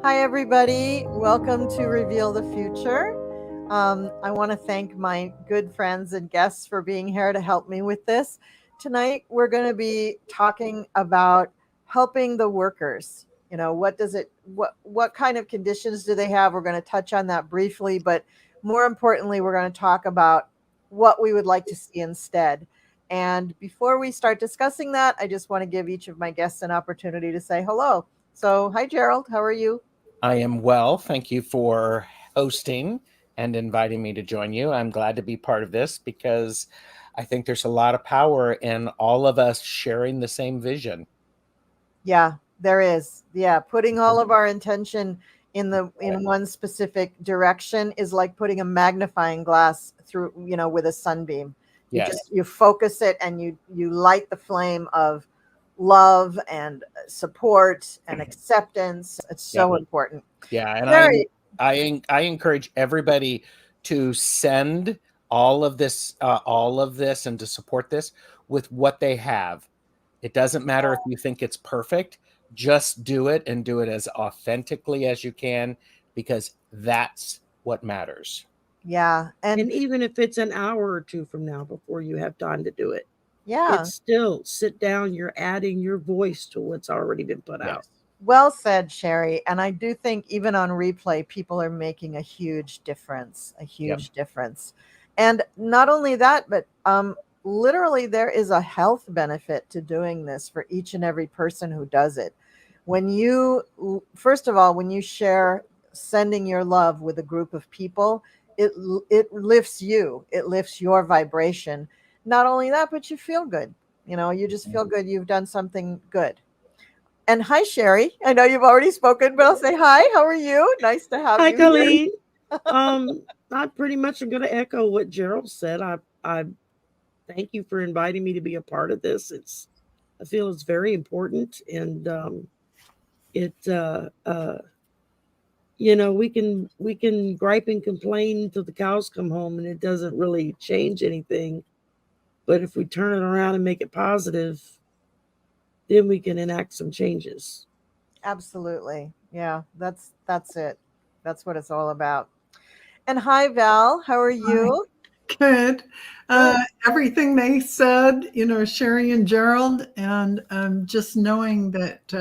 Hi, everybody. Welcome to Reveal the Future. I want to thank my good friends and guests for being here to help me with this. Tonight, we're going to be talking about helping the workers. What kind of conditions do they have? We're going to touch on that briefly, but more importantly, we're going to talk about what we would like to see instead. And before we start discussing that, I just want to give each of my guests an opportunity to say hello. So, hi, Gerald. How are you? I am well. Thank you for hosting and inviting me to join you. I'm glad to be part of this because I think there's a lot of power in all of us sharing the same vision. Yeah, there is. Yeah, putting all of our intention in one specific direction is like putting a magnifying glass through, with a sunbeam. Yes. You focus it and you light the flame of love and support and acceptance. It's so important. Yeah, and Very. I encourage everybody to send all of this, and to support this with what they have. It doesn't matter if you think it's perfect. Just do it and do it as authentically as you can, because that's what matters. Yeah, and even if it's an hour or two from now before you have time to do it, yeah, it's still sit down. You're adding your voice to what's already been put out. well said, Sherry. And I do think even on replay, people are making a huge difference, difference. And not only that, but literally there is a health benefit to doing this for each and every person who does it. First of all, when you share sending your love with a group of people, it lifts you, it lifts your vibration. Not only that, but you feel good. You just feel good. You've done something good. And hi, Sherry. I know you've already spoken, but I'll say hi. How are you? Nice to have Hi, you. Colleen. I pretty much am going to echo what Gerald said. I thank you for inviting me to be a part of this. I feel it's very important, and we can gripe and complain till the cows come home, and it doesn't really change anything. But if we turn it around and make it positive, then we can enact some changes. Absolutely. Yeah, that's it. That's what it's all about. And hi, Val. How are you? Good. Everything they said, Sherry and Gerald, and just knowing that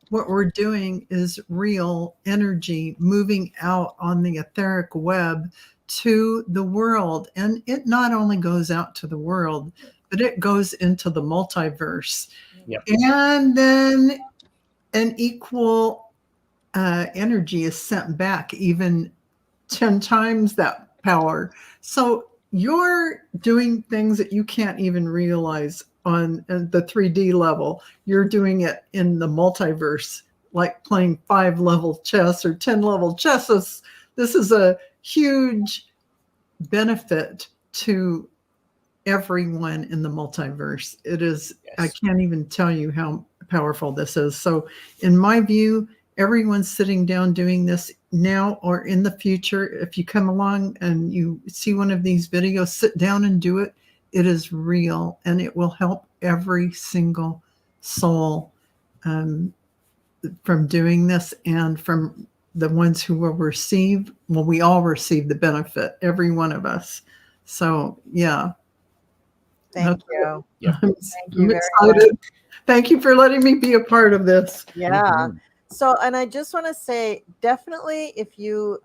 what we're doing is real energy moving out on the etheric web to the world. And it not only goes out to the world, but it goes into the multiverse. Yep. And then an equal energy is sent back, even 10 times that power. So you're doing things that you can't even realize on the 3D level. You're doing it in the multiverse, like playing 5-level chess or 10-level chess. This is a huge benefit to everyone in the multiverse. It is, yes. I can't even tell you how powerful this is. So in my view, everyone's sitting down doing this now or in the future. If you come along and you see one of these videos, sit down and do it. It is real, and it will help every single soul from doing this, and from the ones who will receive. Well, we all receive the benefit, every one of us. So, yeah. Thank you. Yeah. Thank you very excited. Much. Thank you for letting me be a part of this. Yeah. Mm-hmm. So, and I just want to say, definitely, if you,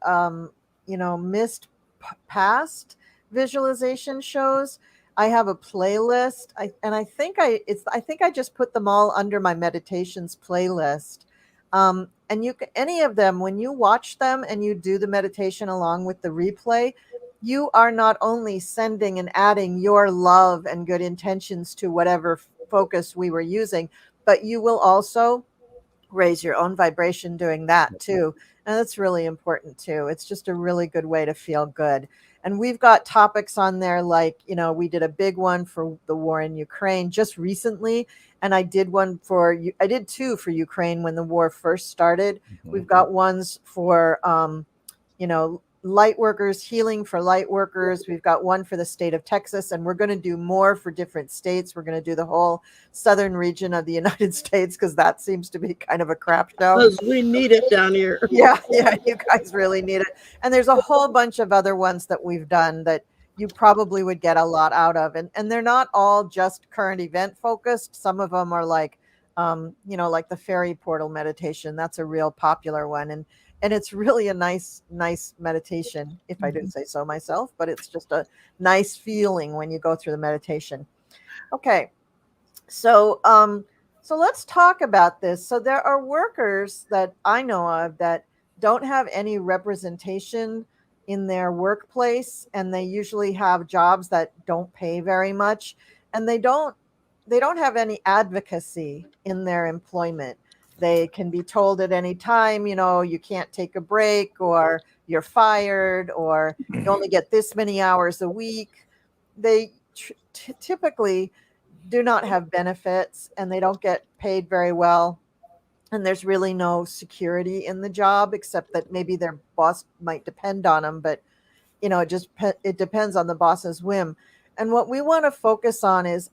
missed past visualization shows, I have a playlist. I think I just put them all under my meditations playlist. And any of them, when you watch them and you do the meditation along with the replay, you are not only sending and adding your love and good intentions to whatever focus we were using, but you will also raise your own vibration doing that too. And that's really important too. It's just a really good way to feel good. And we've got topics on there like, we did a big one for the war in Ukraine just recently. And I did two for Ukraine when the war first started. Mm-hmm. We've got ones for, Lightworkers, healing for Lightworkers. We've got one for the state of Texas, and we're going to do more for different states. We're going to do the whole southern region of the United States because that seems to be kind of a crap show. Because we need it down here. Yeah, you guys really need it. And there's a whole bunch of other ones that we've done that you probably would get a lot out of. And they're not all just current event focused. Some of them are like, like the fairy portal meditation. That's a real popular one. And it's really a nice meditation, if I do say so myself, but it's just a nice feeling when you go through the meditation. Okay. So let's talk about this. So there are workers that I know of that don't have any representation in their workplace, and they usually have jobs that don't pay very much, and they don't have any advocacy in their employment. They can be told at any time, you can't take a break, or you're fired, or you only get this many hours a week. They typically do not have benefits, and they don't get paid very well. And there's really no security in the job, except that maybe their boss might depend on them. But, it depends on the boss's whim. And what we want to focus on is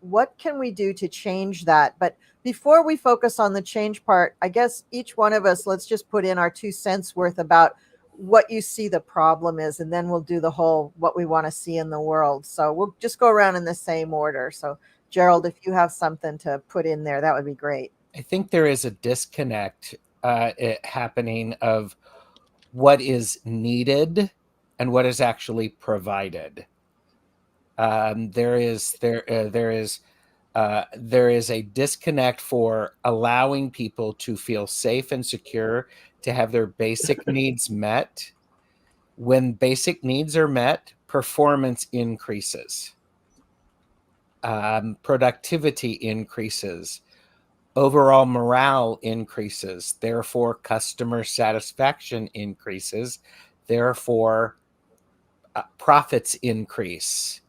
what can we do to change that? But before we focus on the change part, I guess each one of us, let's just put in our 2 cents worth about what you see the problem is, and then we'll do the whole what we want to see in the world. So we'll just go around in the same order. So Gerald, if you have something to put in there, that would be great. I think there is a disconnect happening of what is needed and what is actually provided. There is a disconnect for allowing people to feel safe and secure, to have their basic needs met. When basic needs are met, performance increases, productivity increases, overall morale increases, therefore customer satisfaction increases, therefore profits increase.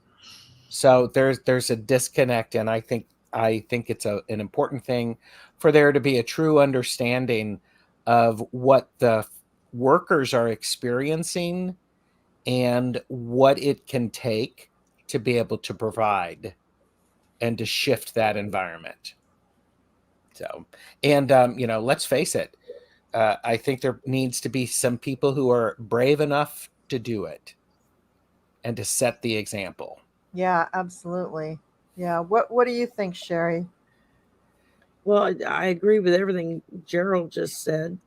So there's a disconnect, and I think it's an important thing for there to be a true understanding of what the workers are experiencing and what it can take to be able to provide and to shift that environment. So, and let's face it, I think there needs to be some people who are brave enough to do it and to set the example. Yeah, absolutely. Yeah. What do you think, Sherry? Well, I agree with everything Gerald just said,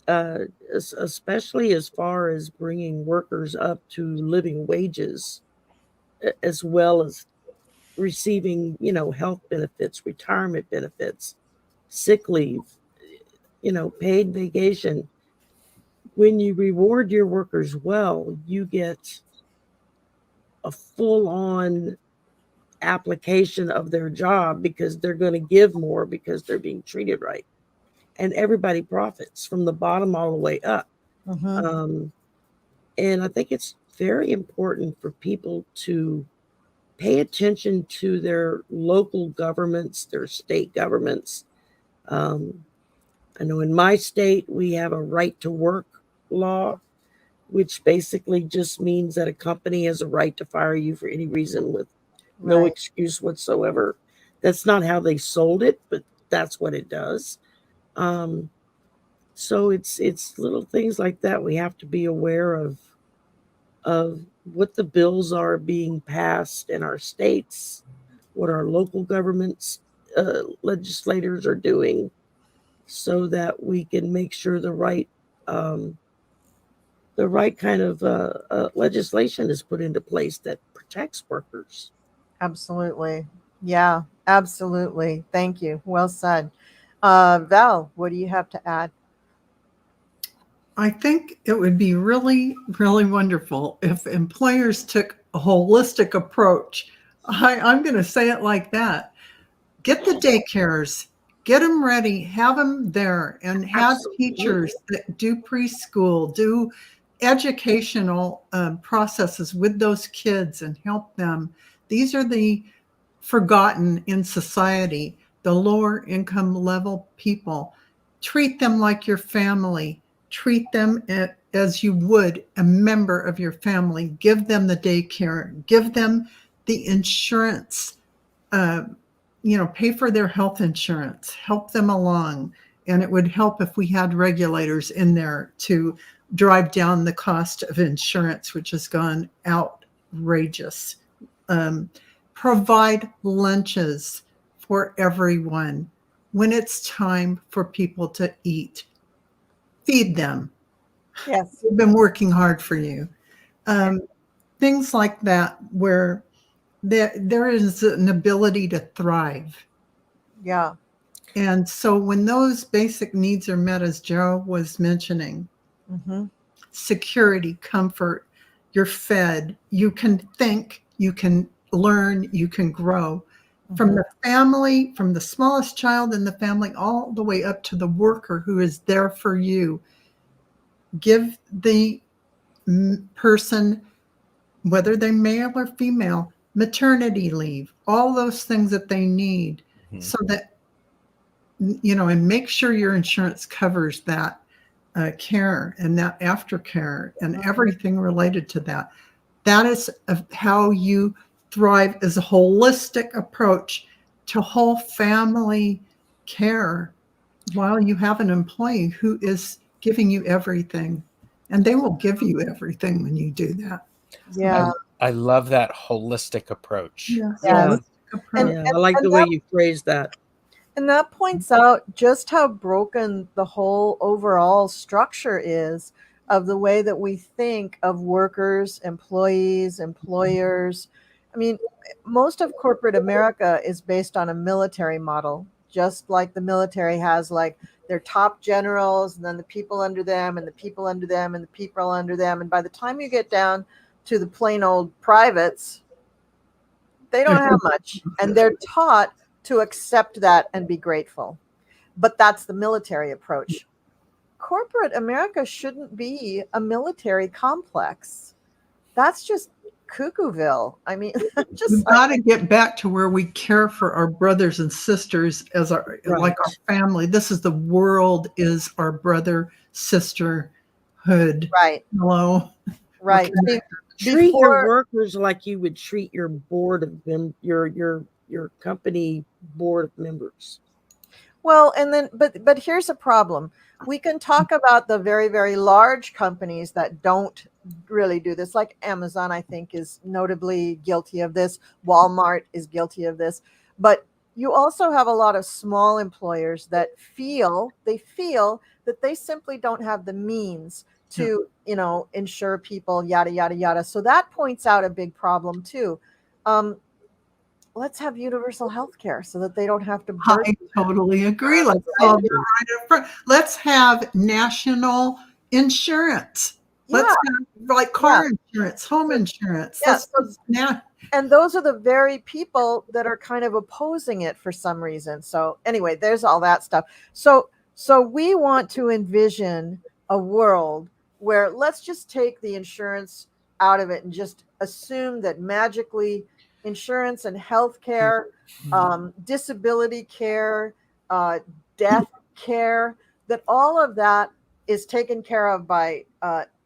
especially as far as bringing workers up to living wages, as well as receiving, health benefits, retirement benefits, sick leave, paid vacation. When you reward your workers well, you get a full-on application of their job, because they're going to give more because they're being treated right, and everybody profits from the bottom all the way up. Mm-hmm. And I think it's very important for people to pay attention to their local governments, their state governments. I know in my state we have a right to work law, which basically just means that a company has a right to fire you for any reason with no Right. excuse whatsoever. That's not how they sold it, but that's what it does. So it's little things like that we have to be aware of what the bills are being passed in our states, what our local governments, legislators are doing, so that we can make sure the right kind of legislation is put into place that protects workers. Absolutely. Yeah, absolutely. Thank you. Well said. Val, what do you have to add? I think it would be really, really wonderful if employers took a holistic approach. I'm going to say it like that. Get the daycares, get them ready, have them there, and have Absolutely. teachers that do preschool, do educational processes with those kids and help them. These are the forgotten in society, the lower income level people. Treat them like your family. Treat them as you would a member of your family. Give them the daycare, give them the insurance, pay for their health insurance, help them along. And it would help if we had regulators in there to drive down the cost of insurance, which has gone outrageous. Provide lunches for everyone. When it's time for people to eat, feed them. Yes. They've been working hard for you. Things like that, where there is an ability to thrive. Yeah. And so when those basic needs are met, as Joe was mentioning, security, comfort, you're fed, you can think, you can learn, you can grow. From the family, from the smallest child in the family, all the way up to the worker who is there for you. Give the person, whether they're male or female, maternity leave, all those things that they need, so that, and make sure your insurance covers that care and that aftercare and everything related to that. That is how you thrive, as a holistic approach to whole family care, while you have an employee who is giving you everything. And they will give you everything when you do that. Yeah. I love that holistic approach. Yes. Yeah. And- Yeah, I like the way you phrased that. And that points out just how broken the whole overall structure is of the way that we think of workers, employees, employers. I mean, most of corporate America is based on a military model, just like the military has like their top generals and then the people under them and the people under them and the people under them. And by the time you get down to the plain old privates, they don't have much. And they're taught to accept that and be grateful. But that's the military approach. Corporate America shouldn't be a military complex. That's just cuckooville. I mean, we've got to get back to where we care for our brothers and sisters as our like our family. This is the world, is our brother sisterhood. Right. Hello. Right. Treat your workers like you would treat your board of them, your company board of members. Well, and then but here's a problem. We can talk about the very, very large companies that don't really do this, like Amazon, I think, is notably guilty of this. Walmart is guilty of this. But you also have a lot of small employers that feel that they simply don't have the means to, insure people, yada, yada, yada. So that points out a big problem too. Let's have universal health care so that they don't have to. I totally agree. Let's have national insurance. Yeah. Let's have like car insurance, home insurance. Yeah. And those are the very people that are kind of opposing it for some reason. So anyway, there's all that stuff. So we want to envision a world where let's just take the insurance out of it and just assume that magically insurance and health care, disability care, death care, that all of that is taken care of by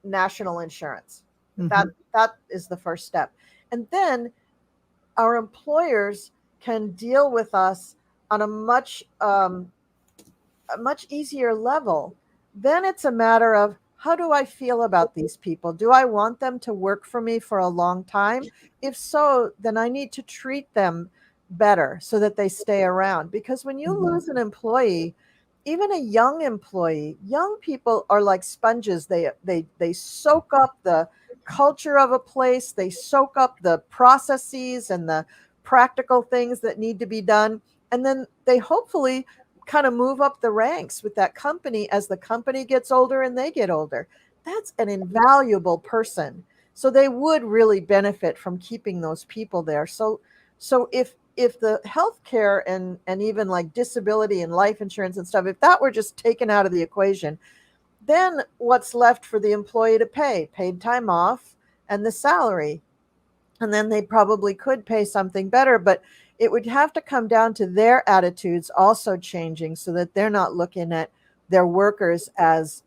national insurance. That is the first step. And then our employers can deal with us on a much easier level. Then it's a matter of, how do I feel about these people? Do I want them to work for me for a long time? If so, then I need to treat them better so that they stay around. Because when you lose an employee, even a young employee, young people are like sponges. They soak up the culture of a place. They soak up the processes and the practical things that need to be done. And then they hopefully kind of move up the ranks with that company as the company gets older and they get older. That's an invaluable person. So they would really benefit from keeping those people there. So if the healthcare and even like disability and life insurance and stuff, if that were just taken out of the equation, then what's left for the employee to pay? Paid time off and the salary. And then they probably could pay something better, but it would have to come down to their attitudes also changing so that they're not looking at their workers as,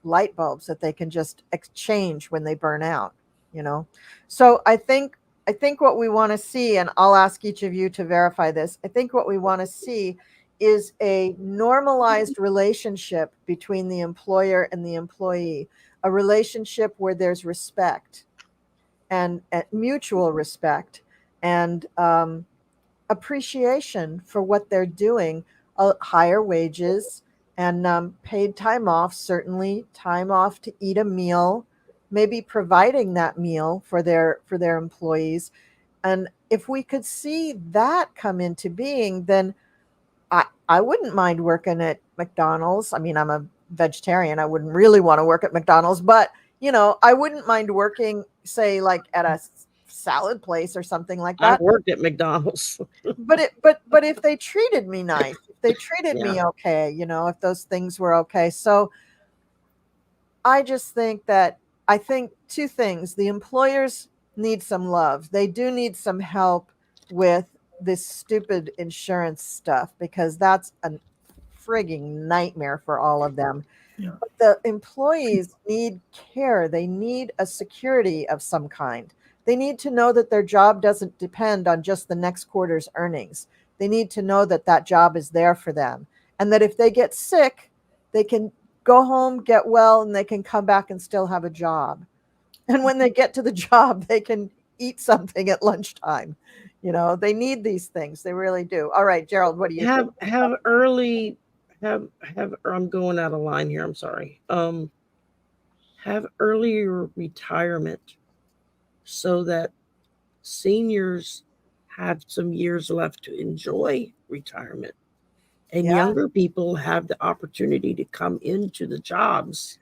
light bulbs that they can just exchange when they burn out, you know? So I think what we want to see, and I'll ask each of you to verify this, I think what we want to see is a normalized relationship between the employer and the employee, a relationship where there's respect and mutual respect and appreciation for what they're doing, higher wages and paid time off, certainly time off to eat a meal, maybe providing that meal for their employees. And if we could see that come into being, then I wouldn't mind working at McDonald's. I mean, I'm a vegetarian. I wouldn't really want to work at McDonald's, but I wouldn't mind working, say, like at a salad place or something like I that. worked at McDonald's. But if they treated me nice, if they treated me okay, if those things were okay. So I just think I think two things. The employers need some love. They do need some help with this stupid insurance stuff, because that's a frigging nightmare for all of them. Yeah. But the employees need care. They need a security of some kind. They need to know that their job doesn't depend on just the next quarter's earnings. They need to know that that job is there for them, and that if they get sick, they can go home, get well, and they can come back and still have a job. And when they get to the job, they can eat something at lunchtime. They need these things. They really do. All right, Gerald, what do you think? Have early have I'm going out of line here. I'm sorry. Have earlier retirement so that seniors have some years left to enjoy retirement, and younger people have the opportunity to come into the jobs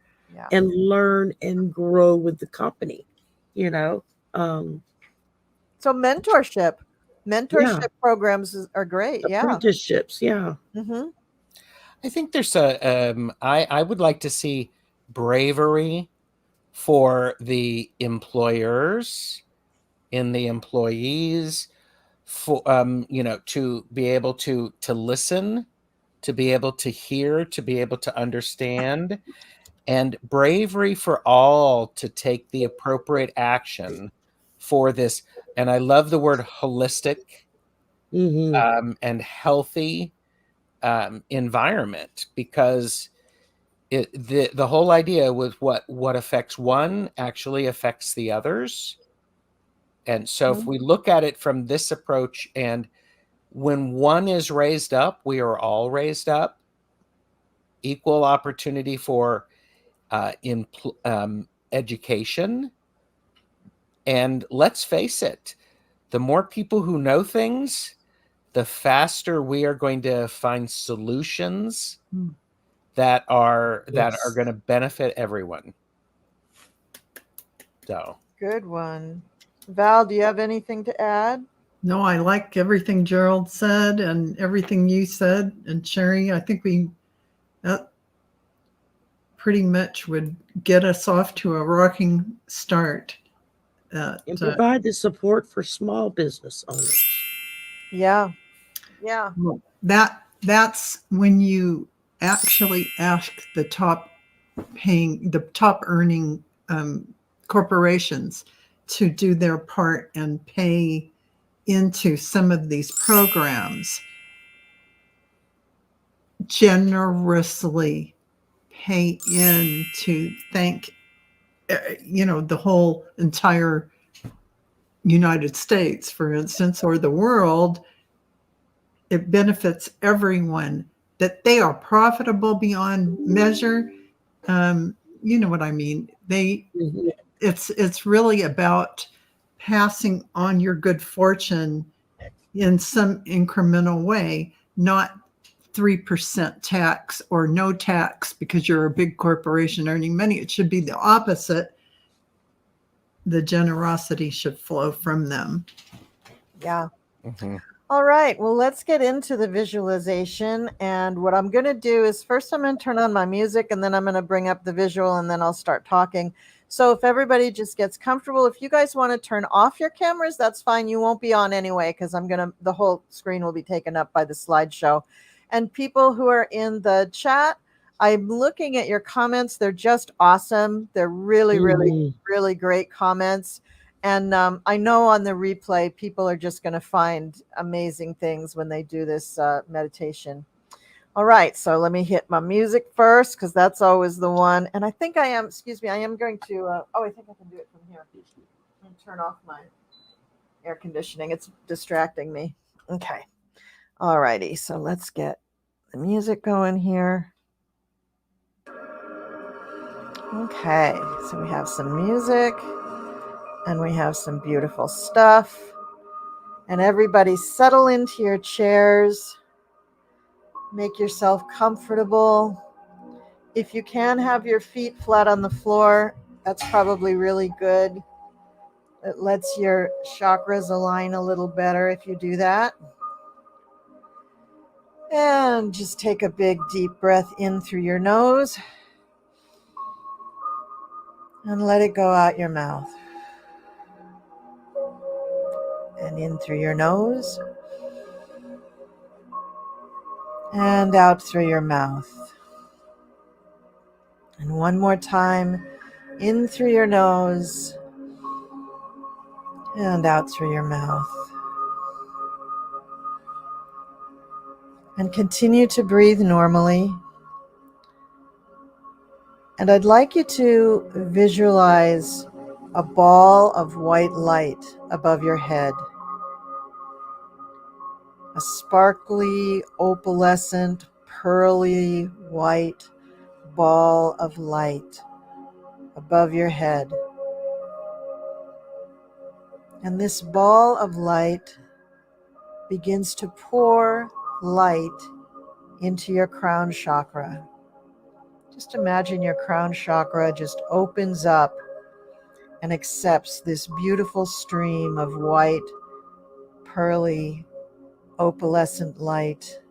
and learn and grow with the company. So mentorship programs are great. Apprenticeships. Mm-hmm. I think there's I would like to see bravery for the employers and the employees, for to be able to listen, to be able to hear, to be able to understand, and bravery for all to take the appropriate action for this. And I love the word holistic and healthy environment, because the whole idea with what affects one actually affects the others. And so if we look at it from this approach, and when one is raised up, we are all raised up. Equal opportunity for education. And let's face it, the more people who know things, the faster we are going to find solutions that are going to benefit everyone. So good one. Val, do you have anything to add? No, I like everything Gerald said and everything you said. And Sherry, I think that pretty much would get us off to a rocking start. And provide the support for small business owners. Yeah. Well, that's when you actually ask the top earning corporations to do their part and pay into some of these programs, generously pay in to thank the whole entire United States, for instance, or the world. It benefits everyone that they are profitable beyond measure. You know what I mean? It's really about passing on your good fortune in some incremental way, not 3% tax or no tax because you're a big corporation earning money. It should be the opposite. The generosity should flow from them. Yeah. All right. Well, let's get into the visualization. And what I'm going to do is first I'm going to turn on my music, and then I'm going to bring up the visual, and then I'll start talking. So if everybody just gets comfortable, if you guys want to turn off your cameras, that's fine. You won't be on anyway, because the whole screen will be taken up by the slideshow. And people who are in the chat, I'm looking at your comments. They're just awesome. They're really, really, really great comments. And I know on the replay, people are just going to find amazing things when they do this meditation. All right, so let me hit my music first, because that's always the one. And I think I am, excuse me, I am going to, I think I can do it from here. And turn off my air conditioning. It's distracting me. Okay. All righty, so let's get the music going here. Okay, so we have some music and we have some beautiful stuff. And everybody settle into your chairs. Make yourself comfortable. If you can have your feet flat on the floor, that's probably really good. It lets your chakras align a little better if you do that. And just take a big deep breath in through your nose and let it go out your mouth. And in through your nose and out through your mouth. And one more time, in through your nose and out through your mouth. And continue to breathe normally. And I'd like you to visualize a ball of white light above your head. A sparkly, opalescent, pearly white ball of light above your head. And this ball of light begins to pour light into your crown chakra. Just imagine your crown chakra just opens up and accepts this beautiful stream of white, pearly, opalescent light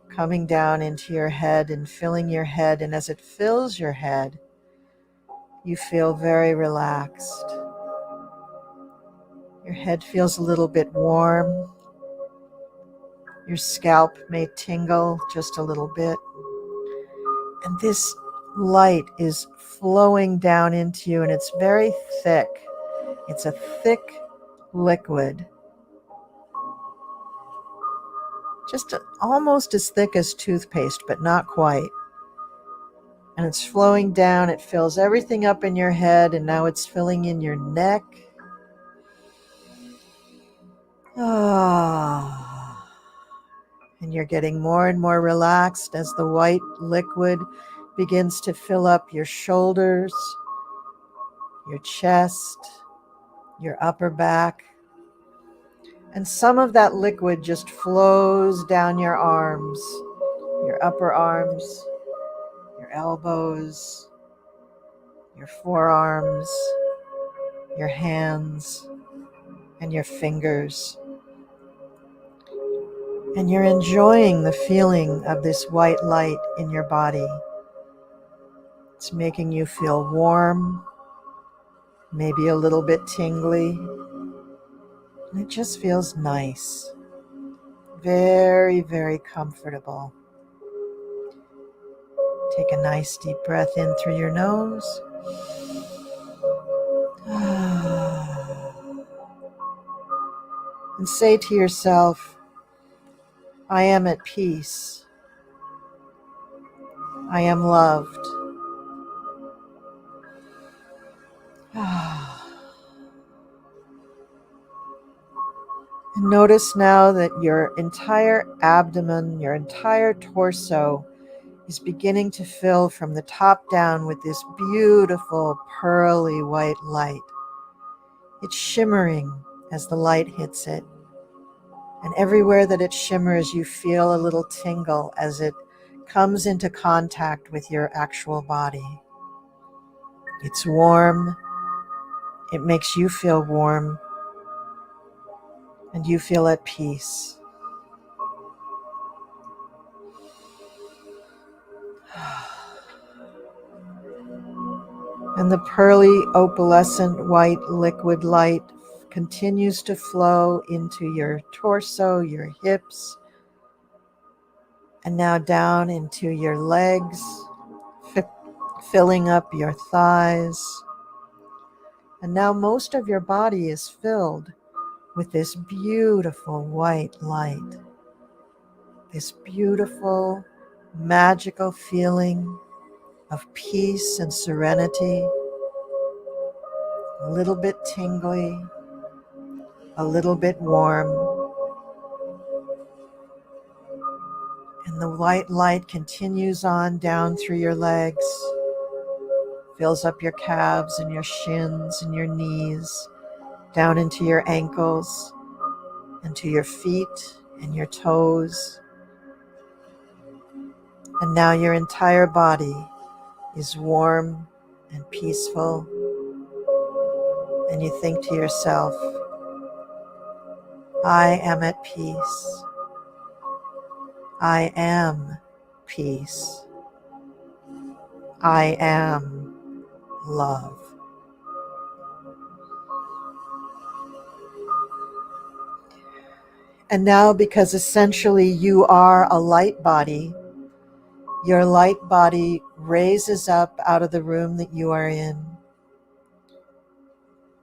coming down into your head and filling your head. And as it fills your head, you feel very relaxed. Your head feels a little bit warm. Your scalp may tingle just a little bit. And this light is flowing down into you, and it's very thick. It's a thick liquid. Just almost as thick as toothpaste, but not quite. And it's flowing down. It fills everything up in your head, and now it's filling in your neck. And you're getting more and more relaxed as the white liquid begins to fill up your shoulders, your chest, your upper back. And some of that liquid just flows down your arms, your upper arms, your elbows, your forearms, your hands, and your fingers. And you're enjoying the feeling of this white light in your body. It's making you feel warm, maybe a little bit tingly. And it just feels nice. Very, very comfortable. Take a nice deep breath in through your nose. And say to yourself, I am at peace. I am loved. And notice now that your entire abdomen, your entire torso is beginning to fill from the top down with this beautiful pearly white light. It's shimmering as the light hits it. And everywhere that it shimmers, you feel a little tingle as it comes into contact with your actual body. It's warm. It makes you feel warm. And you feel at peace. And the pearly, opalescent, white liquid light continues to flow into your torso, your hips, And now down into your legs, filling up your thighs. And now most of your body is filled with this beautiful white light, this beautiful, magical feeling of peace and serenity, a little bit tingly, a little bit warm. And the white light continues on down through your legs, fills up your calves and your shins and your knees, down into your ankles, into your feet and your toes. And now your entire body is warm and peaceful. And you think to yourself, I am at peace. I am peace. I am love. And now, because essentially you are a light body, your light body raises up out of the room that you are in.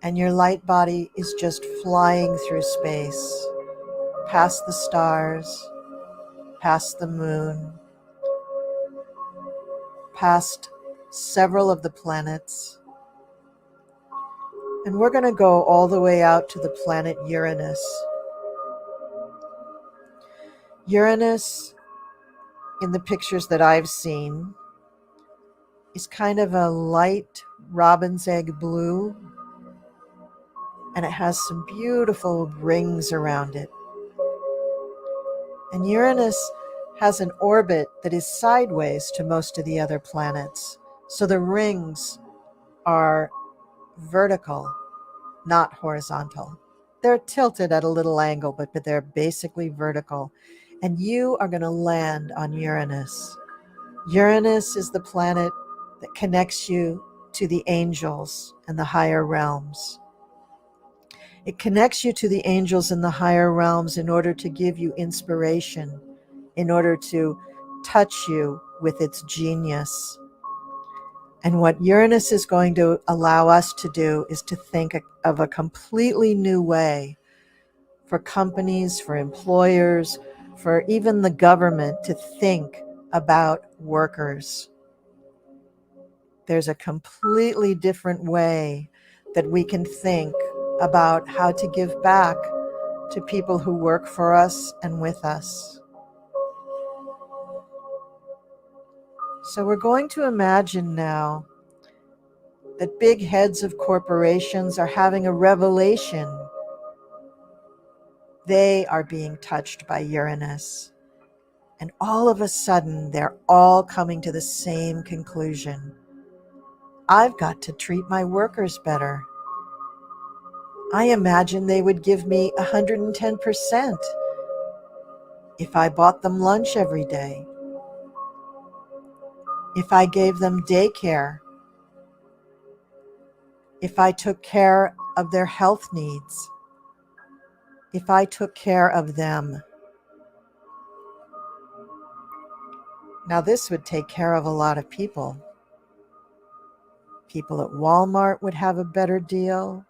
And your light body is just flying through space, past the stars, past the moon, past several of the planets. And we're going to go all the way out to the planet Uranus. Uranus, in the pictures that I've seen, is kind of a light robin's egg blue, and it has some beautiful rings around it. And Uranus has an orbit that is sideways to most of the other planets, so the rings are vertical, not horizontal. They're tilted at a little angle, but they're basically vertical. And you are going to land on Uranus. Uranus is the planet that connects you to the angels and the higher realms. It connects you to the angels and the higher realms in order to give you inspiration, in order to touch you with its genius. And what Uranus is going to allow us to do is to think of a completely new way for companies, for employers, for even the government to think about workers. There's a completely different way that we can think about how to give back to people who work for us and with us. So we're going to imagine now that big heads of corporations are having a revelation. They are being touched by Uranus. And all of a sudden, they're all coming to the same conclusion. I've got to treat my workers better. I imagine they would give me 110% if I bought them lunch every day, if I gave them daycare, if I took care of their health needs, if I took care of them. Now, this would take care of a lot of people. People at Walmart would have a better deal.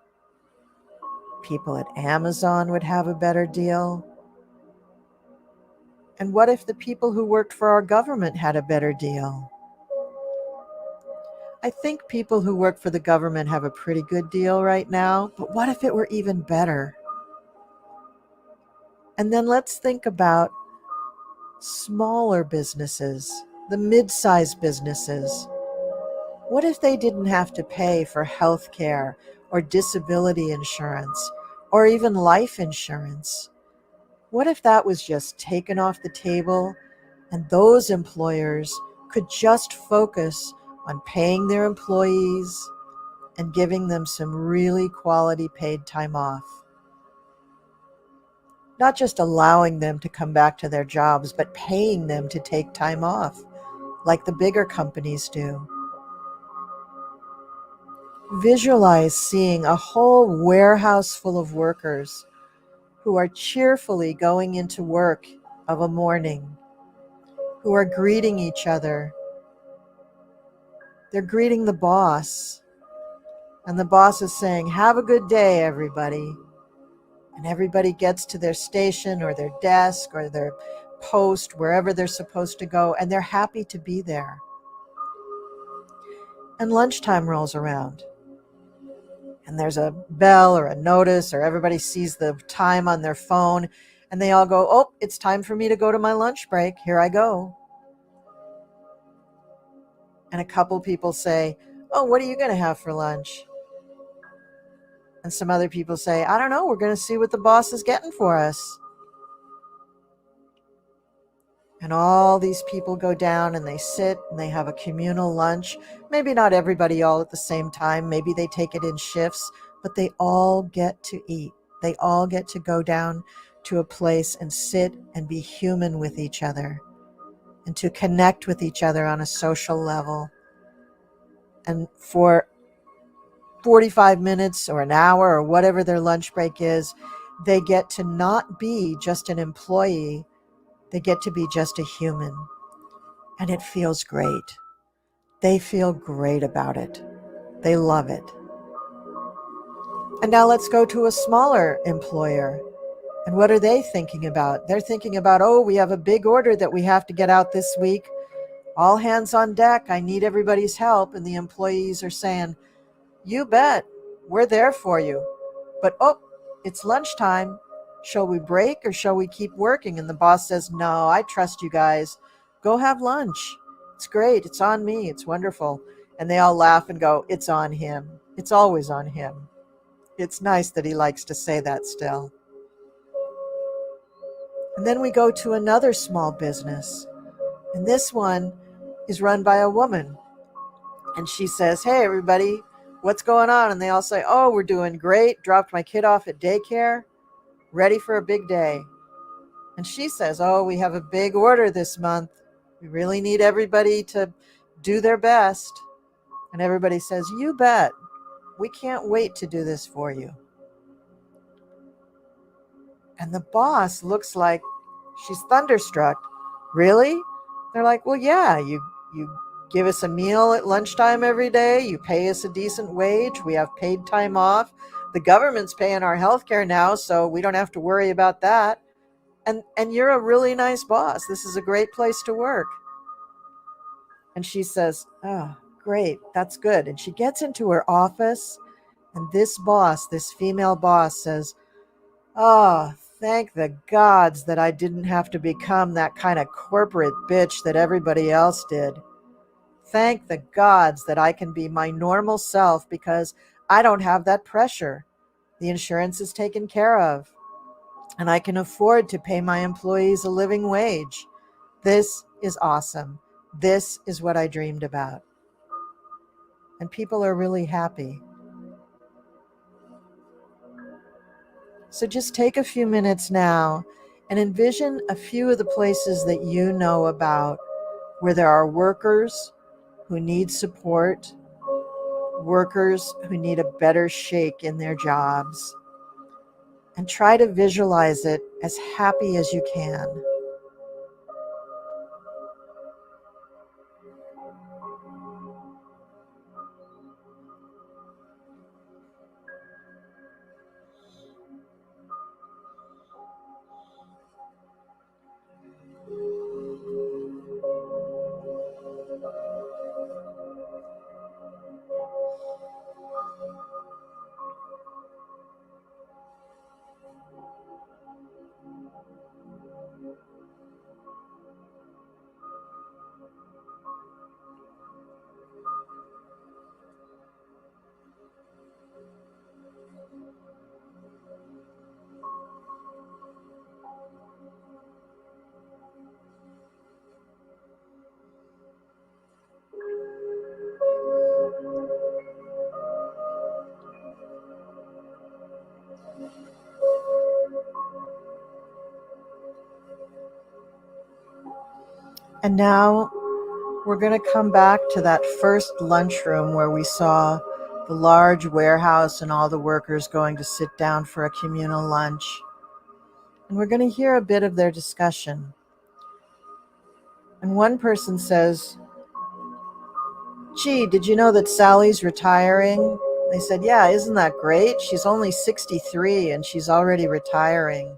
People at Amazon would have a better deal. And what if the people who worked for our government had a better deal? I think people who work for the government have a pretty good deal right now, but what if it were even better? And then let's think about smaller businesses, the mid-sized businesses. What if they didn't have to pay for health care or disability insurance or even life insurance? What if that was just taken off the table and those employers could just focus on paying their employees and giving them some really quality paid time off? Not just allowing them to come back to their jobs, but paying them to take time off, like the bigger companies do. Visualize seeing a whole warehouse full of workers who are cheerfully going into work of a morning, who are greeting each other. They're greeting the boss. And the boss is saying, "Have a good day, everybody." And everybody gets to their station or their desk or their post, wherever they're supposed to go, and they're happy to be there. And lunchtime rolls around. And there's a bell or a notice, or everybody sees the time on their phone, and they all go, "Oh, it's time for me to go to my lunch break. Here I go." And a couple people say, "Oh, what are you going to have for lunch?" And some other people say, "I don't know. We're going to see what the boss is getting for us." And all these people go down and they sit and they have a communal lunch. Maybe not everybody all at the same time. Maybe they take it in shifts, but they all get to eat. They all get to go down to a place and sit and be human with each other and to connect with each other on a social level. And for 45 minutes or an hour or whatever their lunch break is, they get to not be just an employee. They get to be just a human. And it feels great. They feel great about it. They love it. And now let's go to a smaller employer. And what are they thinking about? They're thinking about, "Oh, we have a big order that we have to get out this week. All hands on deck. I need everybody's help." And the employees are saying, "You bet. We're there for you. But, oh, it's lunchtime. Shall we break or shall we keep working?" And the boss says, "No, I trust you guys. Go have lunch. It's great. It's on me. It's wonderful." And they all laugh and go, "It's on him. It's always on him." It's nice that he likes to say that still. And then we go to another small business. And this one is run by a woman. And she says, "Hey, everybody, what's going on?" And they all say, "Oh, we're doing great. Dropped my kid off at daycare. Ready for a big day." And she says, "Oh, we have a big order this month. We really need everybody to do their best." And everybody says, "You bet. We can't wait to do this for you." And the boss looks like she's thunderstruck. "Really?" They're like, "Well, yeah, you give us a meal at lunchtime every day. You pay us a decent wage. We have paid time off. The government's paying our health care now, so we don't have to worry about that. And you're a really nice boss. This is a great place to work." And she says, "Oh, great. That's good." And she gets into her office, and this boss, this female boss, says, "Oh, thank the gods that I didn't have to become that kind of corporate bitch that everybody else did. Thank the gods that I can be my normal self because I don't have that pressure. The insurance is taken care of, and I can afford to pay my employees a living wage. This is awesome. This is what I dreamed about." And people are really happy. So just take a few minutes now and envision a few of the places that you know about where there are workers who need support, workers who need a better shake in their jobs, and try to visualize it as happy as you can. And now we're going to come back to that first lunchroom where we saw the large warehouse and all the workers going to sit down for a communal lunch. And we're going to hear a bit of their discussion. And one person says, gee, did you know that Sally's retiring? They said, yeah, isn't that great? She's only 63 and she's already retiring.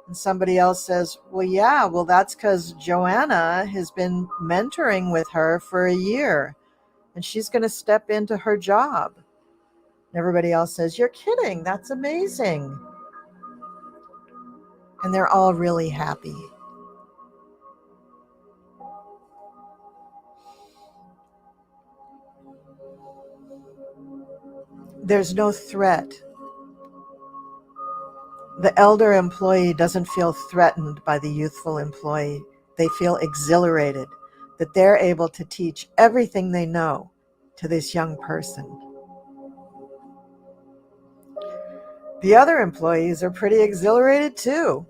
And somebody else says, well, yeah, well, that's because Joanna has been mentoring with her for a year and she's going to step into her job. And everybody else says, you're kidding. That's amazing. And they're all really happy. There's no threat. The elder employee doesn't feel threatened by the youthful employee. They feel exhilarated that they're able to teach everything they know to this young person. The other employees are pretty exhilarated too.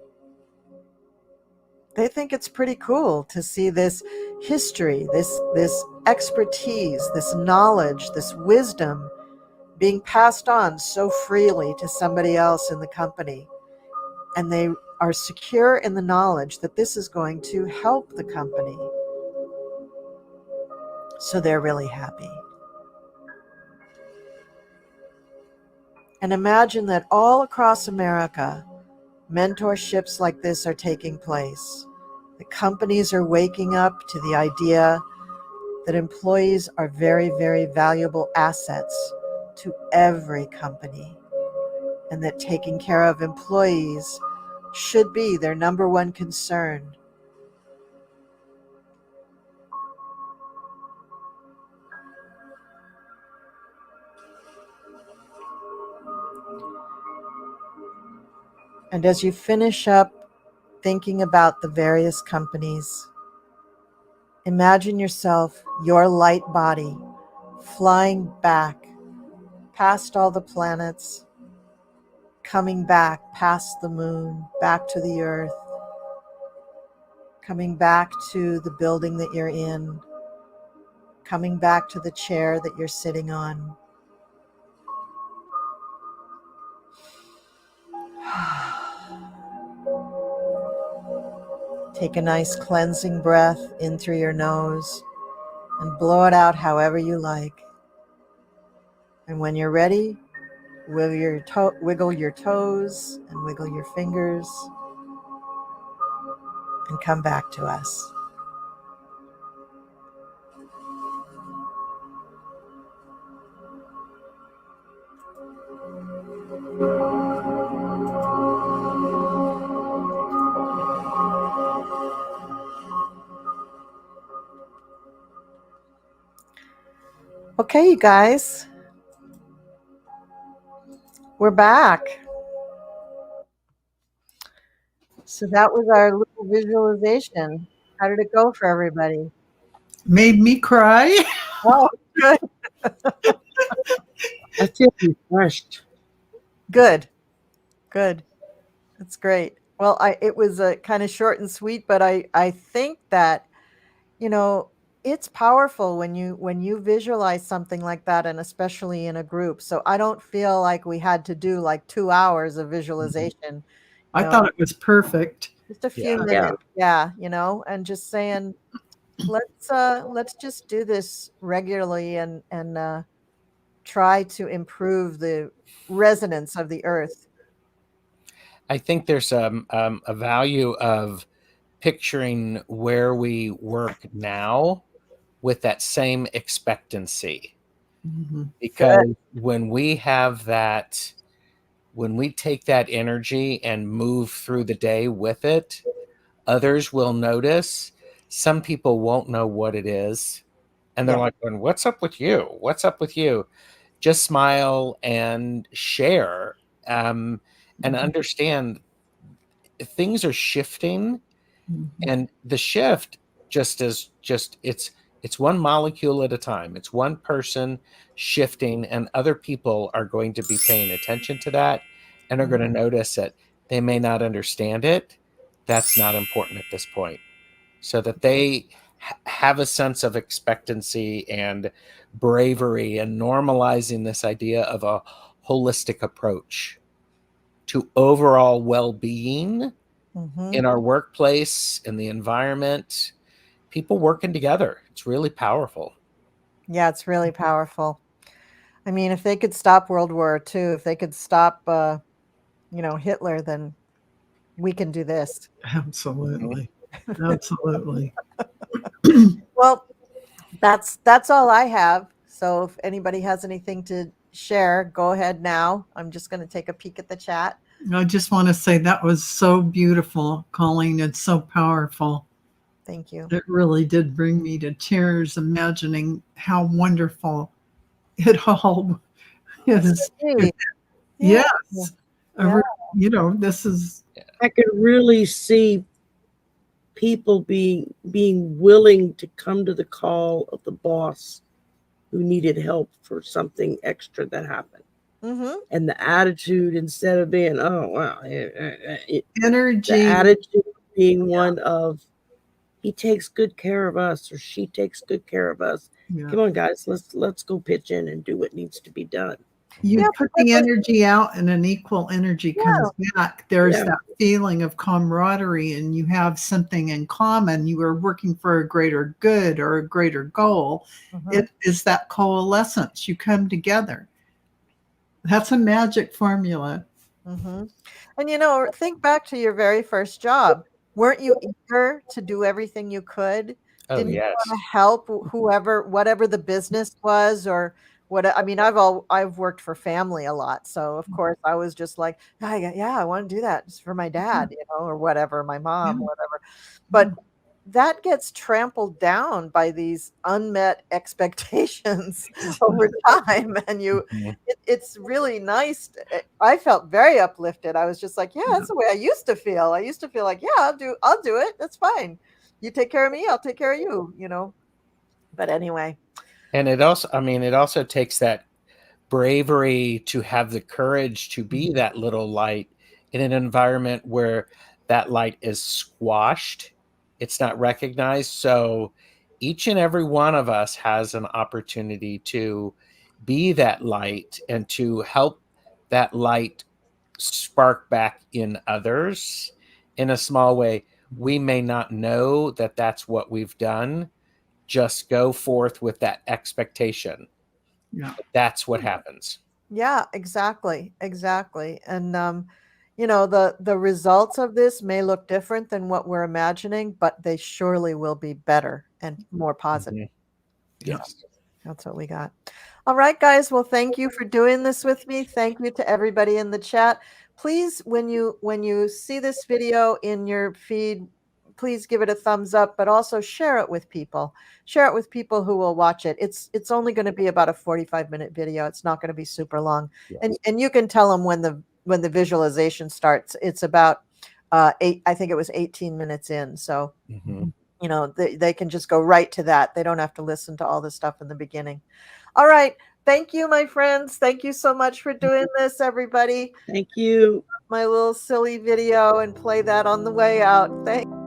They think it's pretty cool to see this history, this expertise, this knowledge, this wisdom being passed on so freely to somebody else in the company. And they are secure in the knowledge that this is going to help the company. So they're really happy. And imagine that all across America, mentorships like this are taking place. The companies are waking up to the idea that employees are very, very valuable assets to every company, and that taking care of employees should be their number one concern. And as you finish up thinking about the various companies, imagine yourself, your light body, flying back past all the planets, coming back past the moon, back to the earth, coming back to the building that you're in, coming back to the chair that you're sitting on. Take a nice cleansing breath in through your nose and blow it out however you like. And when you're ready, wiggle your toes and wiggle your fingers and come back to us. Okay, you guys, we're back. So that was our little visualization. How did it go for everybody? Made me cry. Oh, good. I feel refreshed. Good. That's great. Well, it was a kind of short and sweet, but I think that, it's powerful when you visualize something like that, and especially in a group. So I don't feel like we had to do like 2 hours of visualization. I thought it was perfect. Just a few Yeah. minutes. Yeah, and just saying, let's just do this regularly and try to improve the resonance of the earth. I think there's a value of picturing where we work now with that same expectancy. Mm-hmm. Because when we have that, when we take that energy and move through the day with it, others will notice. Some people won't know what it is. And they're like, what's up with you? What's up with you? Just smile and share, and understand things are shifting. Mm-hmm. And the shift it's one molecule at a time. It's one person shifting, and other people are going to be paying attention to that and are going to notice it. They may not understand it. That's not important at this point. So that they have a sense of expectancy and bravery, and normalizing this idea of a holistic approach to overall well-being in our workplace, in the environment, people working together. It's really powerful. Yeah, it's really powerful. I mean, if they could stop World War II, if they could stop, Hitler, then we can do this. Absolutely. Absolutely. Well, that's all I have. So if anybody has anything to share, go ahead now. I'm just going to take a peek at the chat. I just want to say that was so beautiful, Colleen. It's so powerful. Thank you. It really did bring me to tears, imagining how wonderful it all is. Yeah. Yes. Yeah. This is. I could really see people being willing to come to the call of the boss who needed help for something extra that happened. Mm-hmm. And the attitude, instead of being, oh, wow, Energy. the attitude being one of, he takes good care of us, or she takes good care of us. Yeah. Come on, guys, let's go pitch in and do what needs to be done. You put the energy out and an equal energy comes back. There's that feeling of camaraderie, and you have something in common. You are working for a greater good or a greater goal. Mm-hmm. It is that coalescence. You come together. That's a magic formula. Mm-hmm. And, think back to your very first job. Weren't you eager to do everything you could? Oh, Didn't yes. you want to help whatever the business was, or what? I mean, I've worked for family a lot, so of course I was just like, I want to do that just for my dad, or whatever, my mom, whatever. But that gets trampled down by these unmet expectations over time, and it's really nice. I felt very uplifted. I was just like, that's the way I used to feel. I used to feel like, I'll do it. That's fine. You take care of me, I'll take care of you, But anyway. And it also takes that bravery to have the courage to be that little light in an environment where that light is squashed. It's not recognized. So each and every one of us has an opportunity to be that light and to help that light spark back in others in a small way. We may not know that that's what we've done. Just go forth with that expectation. Yeah. That's what happens. Yeah, exactly. And the results of this may look different than what we're imagining, but they surely will be better and more positive. Yes. That's what we got. All right, guys. Well, thank you for doing this with me. Thank you to everybody in the chat. Please, when you see this video in your feed, please give it a thumbs up, but also share it with people. Share it with people who will watch it. It's only going to be about a 45-minute video. It's not going to be super long. Yes. And you can tell them when the visualization starts. It's about I think it was 18 minutes in. So they can just go right to that. They don't have to listen to all the stuff in the beginning. All right. Thank you, my friends. Thank you so much for doing this, everybody. Thank you. My little silly video and play that on the way out. Thanks.